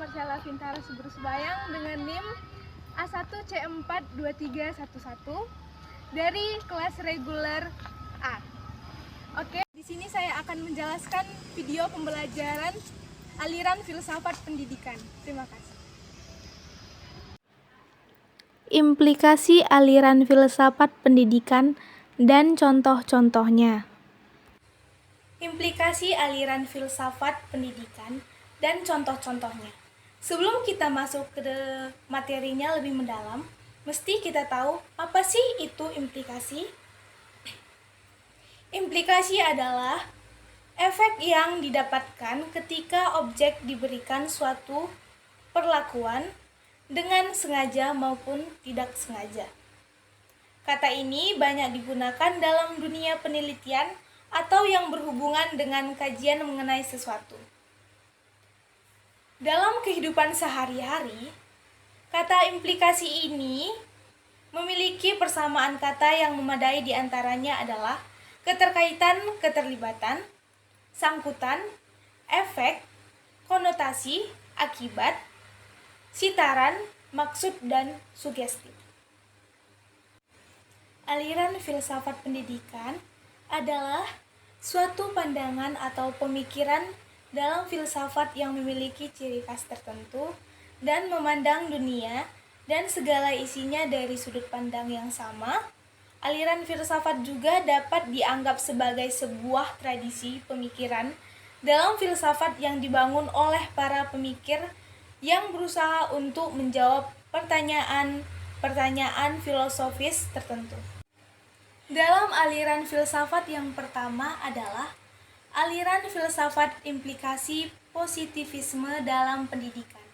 Marcella Vintara Subrusbayang dengan NIM A1C42311 dari kelas reguler A. Oke, di sini saya akan menjelaskan video pembelajaran aliran filsafat pendidikan. Terima kasih. Implikasi aliran filsafat pendidikan dan contoh-contohnya. Implikasi aliran filsafat pendidikan dan contoh-contohnya. Sebelum kita masuk ke materinya lebih mendalam, mesti kita tahu apa sih itu implikasi? Implikasi adalah efek yang didapatkan ketika objek diberikan suatu perlakuan dengan sengaja maupun tidak sengaja. Kata ini banyak digunakan dalam dunia penelitian atau yang berhubungan dengan kajian mengenai sesuatu. Dalam kehidupan sehari-hari, kata implikasi ini memiliki persamaan kata yang memadai, di antaranya adalah keterkaitan, keterlibatan, sangkutan, efek, konotasi, akibat, sitaran, maksud, dan sugesti. Aliran filsafat pendidikan adalah suatu pandangan atau pemikiran dalam filsafat yang memiliki ciri khas tertentu dan memandang dunia dan segala isinya dari sudut pandang yang sama. Aliran filsafat juga dapat dianggap sebagai sebuah tradisi pemikiran dalam filsafat yang dibangun oleh para pemikir yang berusaha untuk menjawab pertanyaan filosofis tertentu. Dalam aliran filsafat yang pertama adalah aliran filsafat implikasi positivisme dalam pendidikan.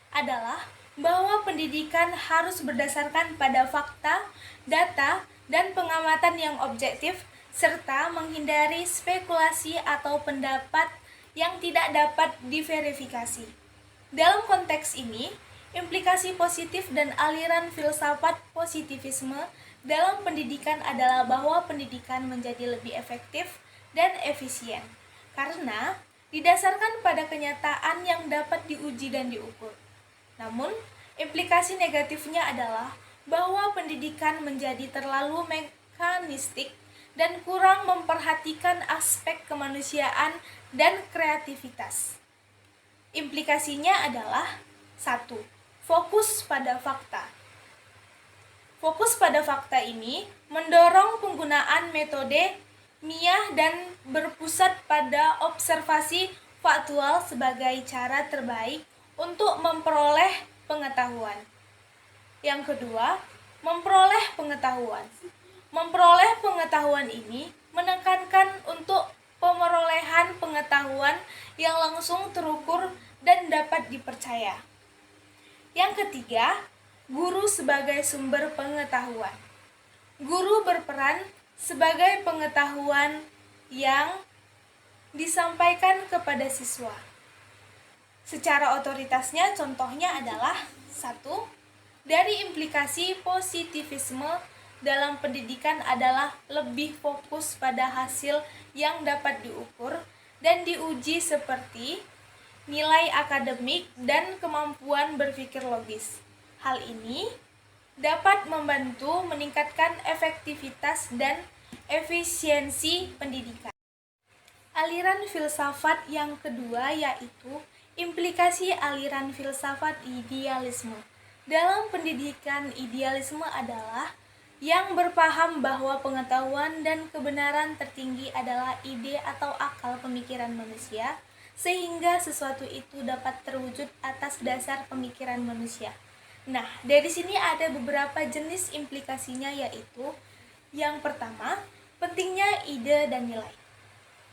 Adalah bahwa pendidikan harus berdasarkan pada fakta, data, dan pengamatan yang objektif, serta menghindari spekulasi atau pendapat yang tidak dapat diverifikasi. Dalam konteks ini, implikasi positif dan aliran filsafat positivisme dalam pendidikan adalah bahwa pendidikan menjadi lebih efektif dan efisien karena didasarkan pada kenyataan yang dapat diuji dan diukur. Namun, implikasi negatifnya adalah bahwa pendidikan menjadi terlalu mekanistik dan kurang memperhatikan aspek kemanusiaan dan kreativitas. Implikasinya adalah 1. Fokus pada fakta. Fokus pada fakta ini mendorong penggunaan metode Miyah dan berpusat pada observasi faktual sebagai cara terbaik untuk memperoleh pengetahuan. Yang kedua, memperoleh pengetahuan. Memperoleh pengetahuan ini menekankan untuk pemerolehan pengetahuan yang langsung terukur dan dapat dipercaya. Yang ketiga, guru sebagai sumber pengetahuan. Guru berperan sebagai pengetahuan yang disampaikan kepada siswa. Secara otoritasnya, contohnya adalah 1. Dari implikasi positivisme dalam pendidikan adalah lebih fokus pada hasil yang dapat diukur dan diuji seperti nilai akademik dan kemampuan berpikir logis. Hal ini dapat membantu meningkatkan efektivitas dan efisiensi pendidikan. Aliran filsafat yang kedua yaitu implikasi aliran filsafat idealisme. Dalam pendidikan, idealisme adalah yang berpaham bahwa pengetahuan dan kebenaran tertinggi adalah ide atau akal pemikiran manusia, sehingga sesuatu itu dapat terwujud atas dasar pemikiran manusia. Nah, dari sini ada beberapa jenis implikasinya, yaitu yang pertama, pentingnya ide dan nilai.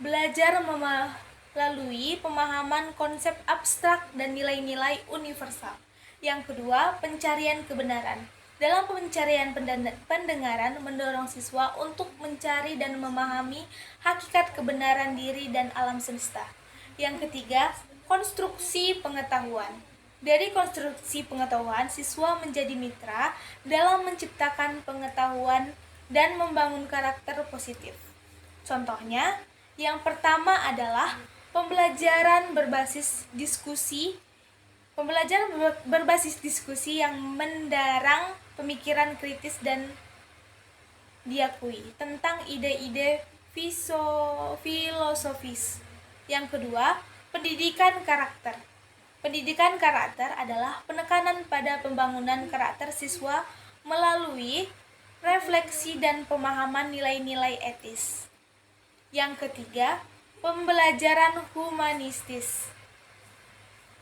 Belajar melalui pemahaman konsep abstrak dan nilai-nilai universal. Yang kedua, pencarian kebenaran. Dalam pencarian pendengaran mendorong siswa untuk mencari dan memahami hakikat kebenaran diri dan alam semesta. Yang ketiga, konstruksi pengetahuan. Dari konstruksi pengetahuan, siswa menjadi mitra dalam menciptakan pengetahuan dan membangun karakter positif. Contohnya, yang pertama adalah pembelajaran berbasis diskusi Pembelajaran berbasis diskusi yang mendarang pemikiran kritis dan diakui tentang ide-ide filosofis. Yang kedua, pendidikan karakter. Pendidikan karakter adalah penekanan pada pembangunan karakter siswa melalui refleksi dan pemahaman nilai-nilai etis. Yang ketiga, pembelajaran humanistis.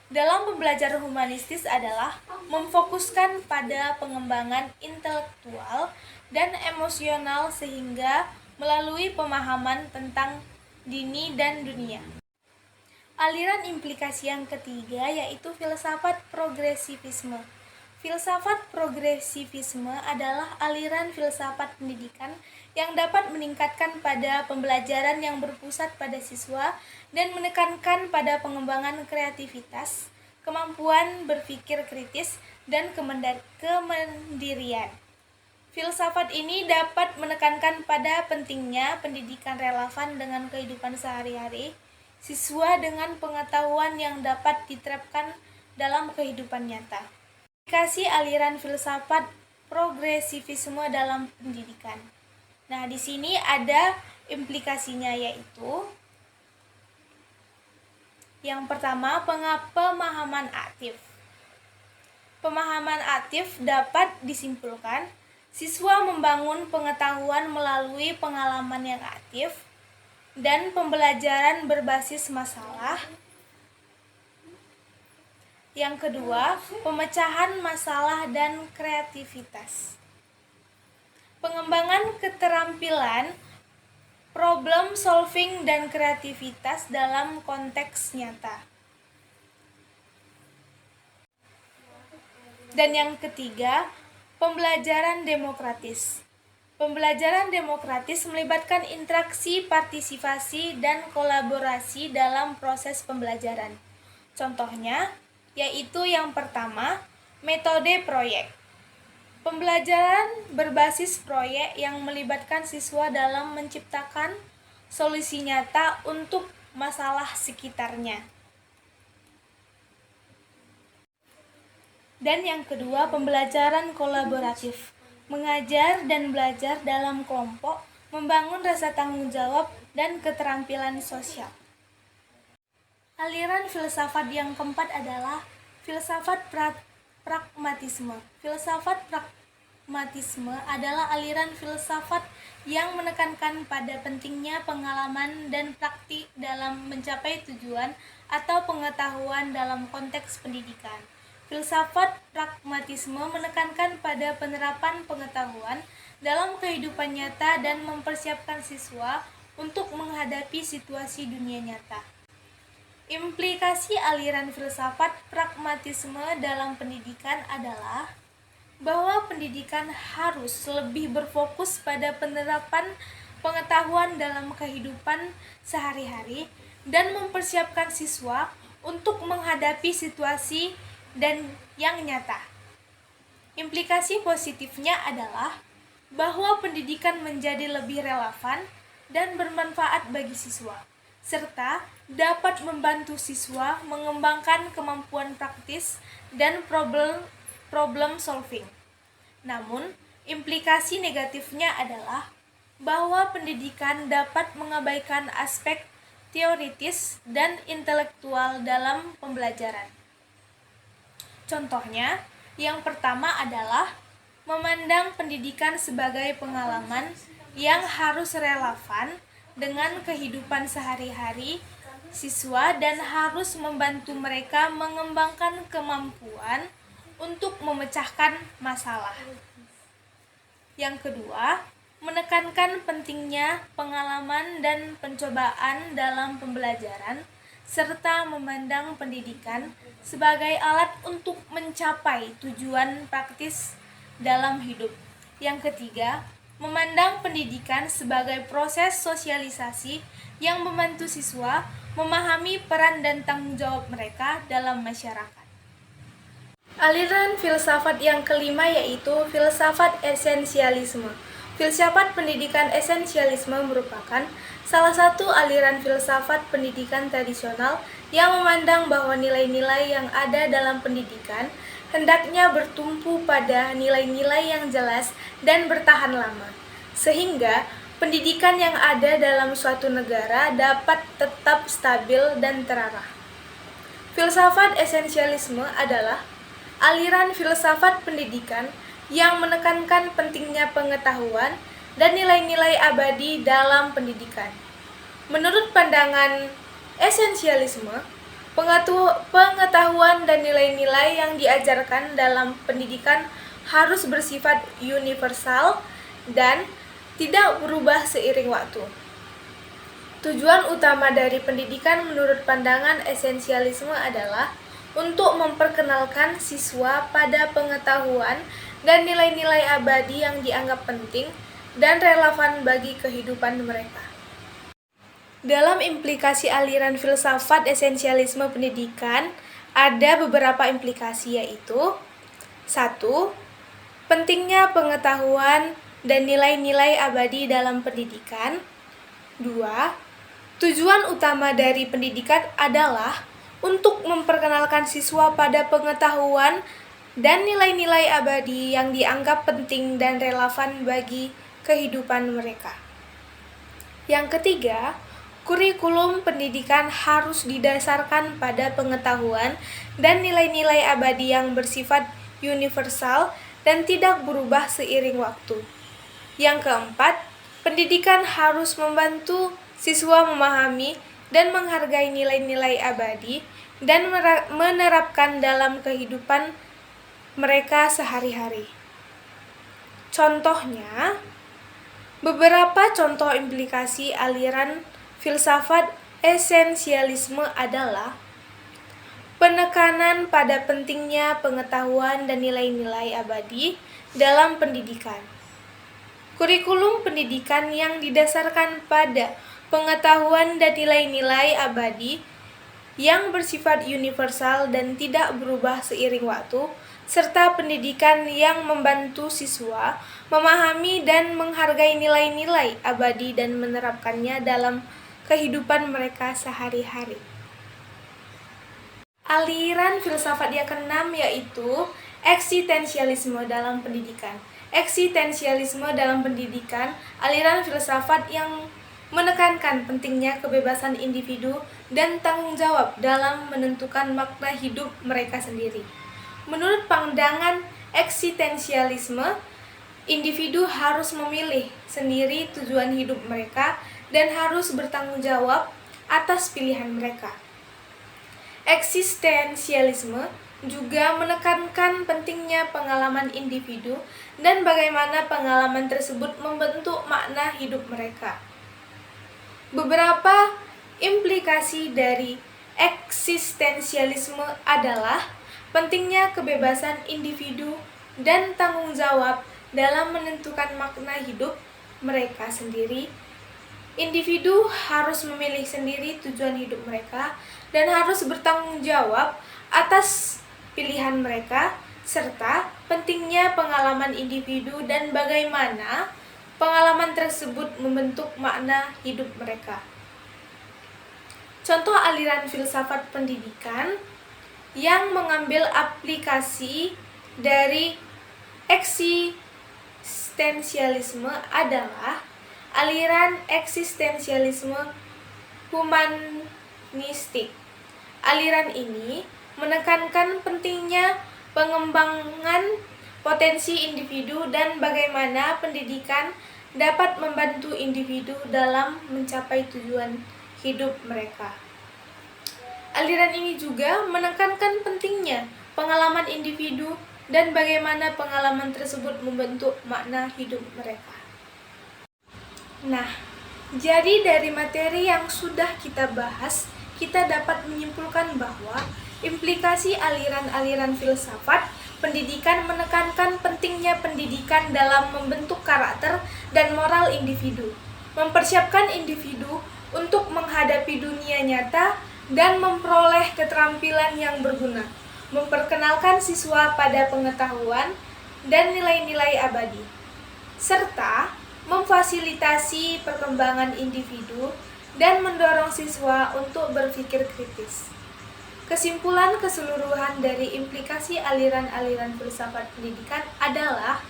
Dalam pembelajaran humanistis adalah memfokuskan pada pengembangan intelektual dan emosional sehingga melalui pemahaman tentang dini dan dunia. Aliran implikasi yang ketiga yaitu filsafat progresivisme. Filsafat progresivisme adalah aliran filsafat pendidikan yang dapat meningkatkan pada pembelajaran yang berpusat pada siswa dan menekankan pada pengembangan kreativitas, kemampuan berpikir kritis, dan kemandirian. Filsafat ini dapat menekankan pada pentingnya pendidikan relevan dengan kehidupan sehari-hari siswa dengan pengetahuan yang dapat diterapkan dalam kehidupan nyata. Aplikasi aliran filsafat progresivisme dalam pendidikan. Nah, di sini ada implikasinya yaitu yang pertama, pemahaman aktif. Pemahaman aktif dapat disimpulkan siswa membangun pengetahuan melalui pengalaman yang aktif dan pembelajaran berbasis masalah. Yang kedua, pemecahan masalah dan kreativitas. Pengembangan keterampilan, problem solving dan kreativitas dalam konteks nyata. Dan yang ketiga, pembelajaran demokratis. Pembelajaran demokratis melibatkan interaksi, partisipasi, dan kolaborasi dalam proses pembelajaran. Contohnya, yaitu yang pertama, metode proyek. Pembelajaran berbasis proyek yang melibatkan siswa dalam menciptakan solusi nyata untuk masalah sekitarnya. Dan yang kedua, pembelajaran kolaboratif. Mengajar dan belajar dalam kelompok, membangun rasa tanggung jawab dan keterampilan sosial. Aliran filsafat yang keempat adalah filsafat pragmatisme. Filsafat pragmatisme adalah aliran filsafat yang menekankan pada pentingnya pengalaman dan praktik dalam mencapai tujuan atau pengetahuan dalam konteks pendidikan. Filsafat pragmatisme menekankan pada penerapan pengetahuan dalam kehidupan nyata dan mempersiapkan siswa untuk menghadapi situasi dunia nyata. Implikasi aliran filsafat pragmatisme dalam pendidikan adalah bahwa pendidikan harus lebih berfokus pada penerapan pengetahuan dalam kehidupan sehari-hari dan mempersiapkan siswa untuk menghadapi situasi dan yang nyata. Implikasi positifnya adalah bahwa pendidikan menjadi lebih relevan dan bermanfaat bagi siswa, serta dapat membantu siswa mengembangkan kemampuan praktis dan problem solving. Namun, implikasi negatifnya adalah bahwa pendidikan dapat mengabaikan aspek teoritis dan intelektual dalam pembelajaran. Contohnya, yang pertama adalah memandang pendidikan sebagai pengalaman yang harus relevan dengan kehidupan sehari-hari siswa dan harus membantu mereka mengembangkan kemampuan untuk memecahkan masalah. Yang kedua, menekankan pentingnya pengalaman dan pencobaan dalam pembelajaran serta memandang pendidikan sebagai alat untuk mencapai tujuan praktis dalam hidup. Yang ketiga, memandang pendidikan sebagai proses sosialisasi yang membantu siswa memahami peran dan tanggung jawab mereka dalam masyarakat. Aliran filsafat yang kelima yaitu filsafat esensialisme. Filsafat pendidikan esensialisme merupakan salah satu aliran filsafat pendidikan tradisional yang memandang bahwa nilai-nilai yang ada dalam pendidikan hendaknya bertumpu pada nilai-nilai yang jelas dan bertahan lama, sehingga pendidikan yang ada dalam suatu negara dapat tetap stabil dan terarah. Filsafat esensialisme adalah aliran filsafat pendidikan yang menekankan pentingnya pengetahuan dan nilai-nilai abadi dalam pendidikan. Menurut pandangan esensialisme, pengetahuan dan nilai-nilai yang diajarkan dalam pendidikan harus bersifat universal dan tidak berubah seiring waktu. Tujuan utama dari pendidikan menurut pandangan esensialisme adalah untuk memperkenalkan siswa pada pengetahuan dan nilai-nilai abadi yang dianggap penting dan relevan bagi kehidupan mereka. Dalam implikasi aliran filsafat esensialisme pendidikan, ada beberapa implikasi, yaitu 1. Pentingnya pengetahuan dan nilai-nilai abadi dalam pendidikan. 2. Tujuan utama dari pendidikan adalah untuk memperkenalkan siswa pada pengetahuan dan nilai-nilai abadi yang dianggap penting dan relevan bagi kehidupan mereka. Yang ketiga, kurikulum pendidikan harus didasarkan pada pengetahuan dan nilai-nilai abadi yang bersifat universal dan tidak berubah seiring waktu. Yang keempat, pendidikan harus membantu siswa memahami dan menghargai nilai-nilai abadi dan menerapkan dalam kehidupan mereka sehari-hari. Contohnya, beberapa contoh implikasi aliran filsafat esensialisme adalah penekanan pada pentingnya pengetahuan dan nilai-nilai abadi dalam pendidikan. Kurikulum pendidikan yang didasarkan pada pengetahuan dan nilai-nilai abadi yang bersifat universal dan tidak berubah seiring waktu, serta pendidikan yang membantu siswa memahami dan menghargai nilai-nilai abadi dan menerapkannya dalam kehidupan mereka sehari-hari. Aliran filsafat yang keenam yaitu eksistensialisme dalam pendidikan. Eksistensialisme dalam pendidikan, aliran filsafat yang menekankan pentingnya kebebasan individu dan tanggung jawab dalam menentukan makna hidup mereka sendiri. Menurut pandangan eksistensialisme, individu harus memilih sendiri tujuan hidup mereka dan harus bertanggung jawab atas pilihan mereka. Eksistensialisme juga menekankan pentingnya pengalaman individu dan bagaimana pengalaman tersebut membentuk makna hidup mereka. Beberapa implikasi dari eksistensialisme adalah pentingnya kebebasan individu dan tanggung jawab dalam menentukan makna hidup mereka sendiri. Individu harus memilih sendiri tujuan hidup mereka dan harus bertanggung jawab atas pilihan mereka, serta pentingnya pengalaman individu dan bagaimana pengalaman tersebut membentuk makna hidup mereka. Contoh aliran filsafat pendidikan yang mengambil aplikasi dari eksistensialisme adalah aliran eksistensialisme humanistik. Aliran ini menekankan pentingnya pengembangan potensi individu dan bagaimana pendidikan dapat membantu individu dalam mencapai tujuan hidup mereka. Aliran ini juga menekankan pentingnya pengalaman individu dan bagaimana pengalaman tersebut membentuk makna hidup mereka. Nah, jadi dari materi yang sudah kita bahas, kita dapat menyimpulkan bahwa implikasi aliran-aliran filsafat pendidikan menekankan pentingnya pendidikan dalam membentuk karakter dan moral individu, mempersiapkan individu untuk menghadapi dunia nyata dan memperoleh keterampilan yang berguna, memperkenalkan siswa pada pengetahuan dan nilai-nilai abadi, serta memfasilitasi perkembangan individu dan mendorong siswa untuk berpikir kritis. Kesimpulan keseluruhan dari implikasi aliran-aliran filsafat pendidikan adalah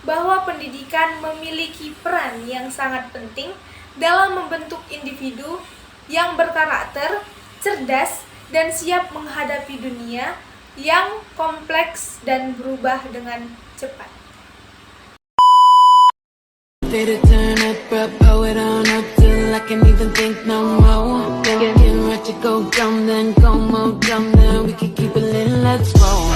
bahwa pendidikan memiliki peran yang sangat penting dalam membentuk individu yang berkarakter, cerdas, dan siap menghadapi dunia yang kompleks dan berubah dengan cepat. Day to turn up, blow it on up till I can't even think no more. Get ready to go dumb, then go more dumb, then we can keep it lit, let's roll.